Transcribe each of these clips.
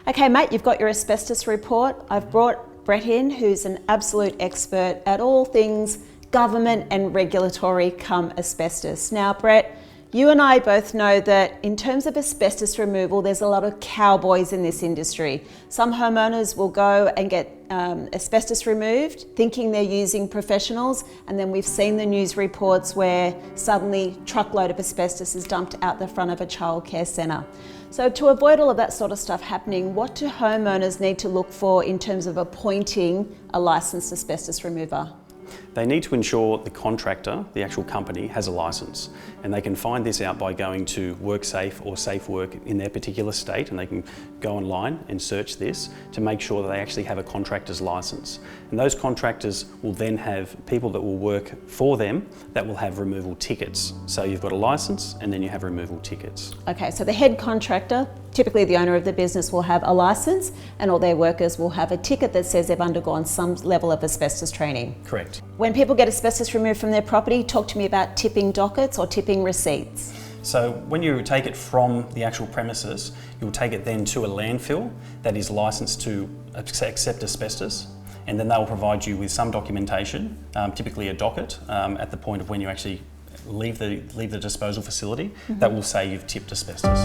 Okay, mate, you've got your asbestos report. I've brought Brett in, who's an absolute expert at all things government and regulatory come asbestos. Now, Brett, you and I both know that in terms of asbestos removal, there's a lot of cowboys in this industry. Some homeowners will go and get asbestos removed, thinking they're using professionals, and then we've seen the news reports where suddenly a truckload of asbestos is dumped out the front of a childcare centre. So to avoid all of that sort of stuff happening, what do homeowners need to look for in terms of appointing a licensed asbestos remover? They need to ensure the contractor, the actual company, has a licence, and they can find this out by going to WorkSafe or Safe Work in their particular state, and they can go online and search this to make sure that they actually have a contractor's licence. And those contractors will then have people that will work for them that will have removal tickets. So you've got a licence and then you have removal tickets. Okay, so the head contractor, typically the owner of the business, will have a licence and all their workers will have a ticket that says they've undergone some level of asbestos training. Correct. When people get asbestos removed from their property, talk to me about tipping dockets or tipping receipts. So when you take it from the actual premises, you'll take it then to a landfill that is licensed to accept asbestos, and then they'll provide you with some documentation, typically a docket, at the point of when you actually leave the disposal facility, that will say you've tipped asbestos.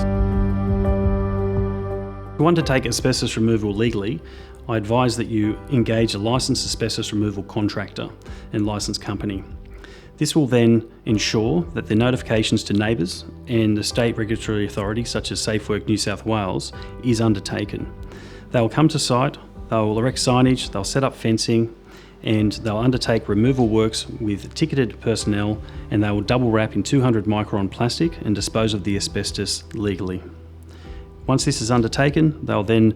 If you want to take asbestos removal legally, I advise that you engage a licensed asbestos removal contractor and licensed company. This will then ensure that the notifications to neighbours and the state regulatory authorities such as Safe Work New South Wales is undertaken. They will come to site, they will erect signage, they'll set up fencing, and they'll undertake removal works with ticketed personnel, and they will double wrap in 200 micron plastic and dispose of the asbestos legally. Once this is undertaken, they'll then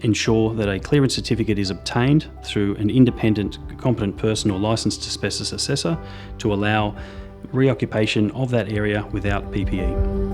ensure that a clearance certificate is obtained through an independent competent person or licensed asbestos assessor to allow reoccupation of that area without PPE.